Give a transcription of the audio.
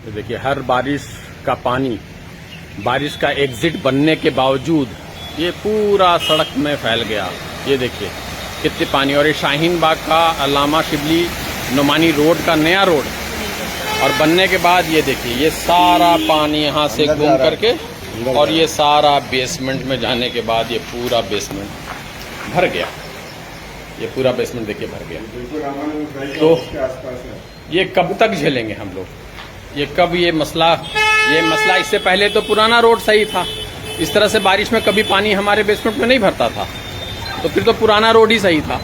तो देखिए हर बारिश का पानी, बारिश का एग्जिट बनने के बावजूद ये पूरा सड़क में फैल गया। ये देखिए कितने पानी। और ये शाहीन बाग का अल्लामा शिबली नुमानी रोड का नया रोड, और बनने के बाद ये देखिए ये सारा पानी यहाँ से घूम करके और ये सारा बेसमेंट में जाने के बाद ये पूरा बेसमेंट भर गया। ये पूरा बेसमेंट देखिए भर गया। तो ये कब तक झेलेंगे हम लोग? ये कब ये मसला इससे पहले तो पुराना रोड सही था। इस तरह से बारिश में कभी पानी हमारे बेसमेंट में नहीं भरता था, तो फिर तो पुराना रोड ही सही था।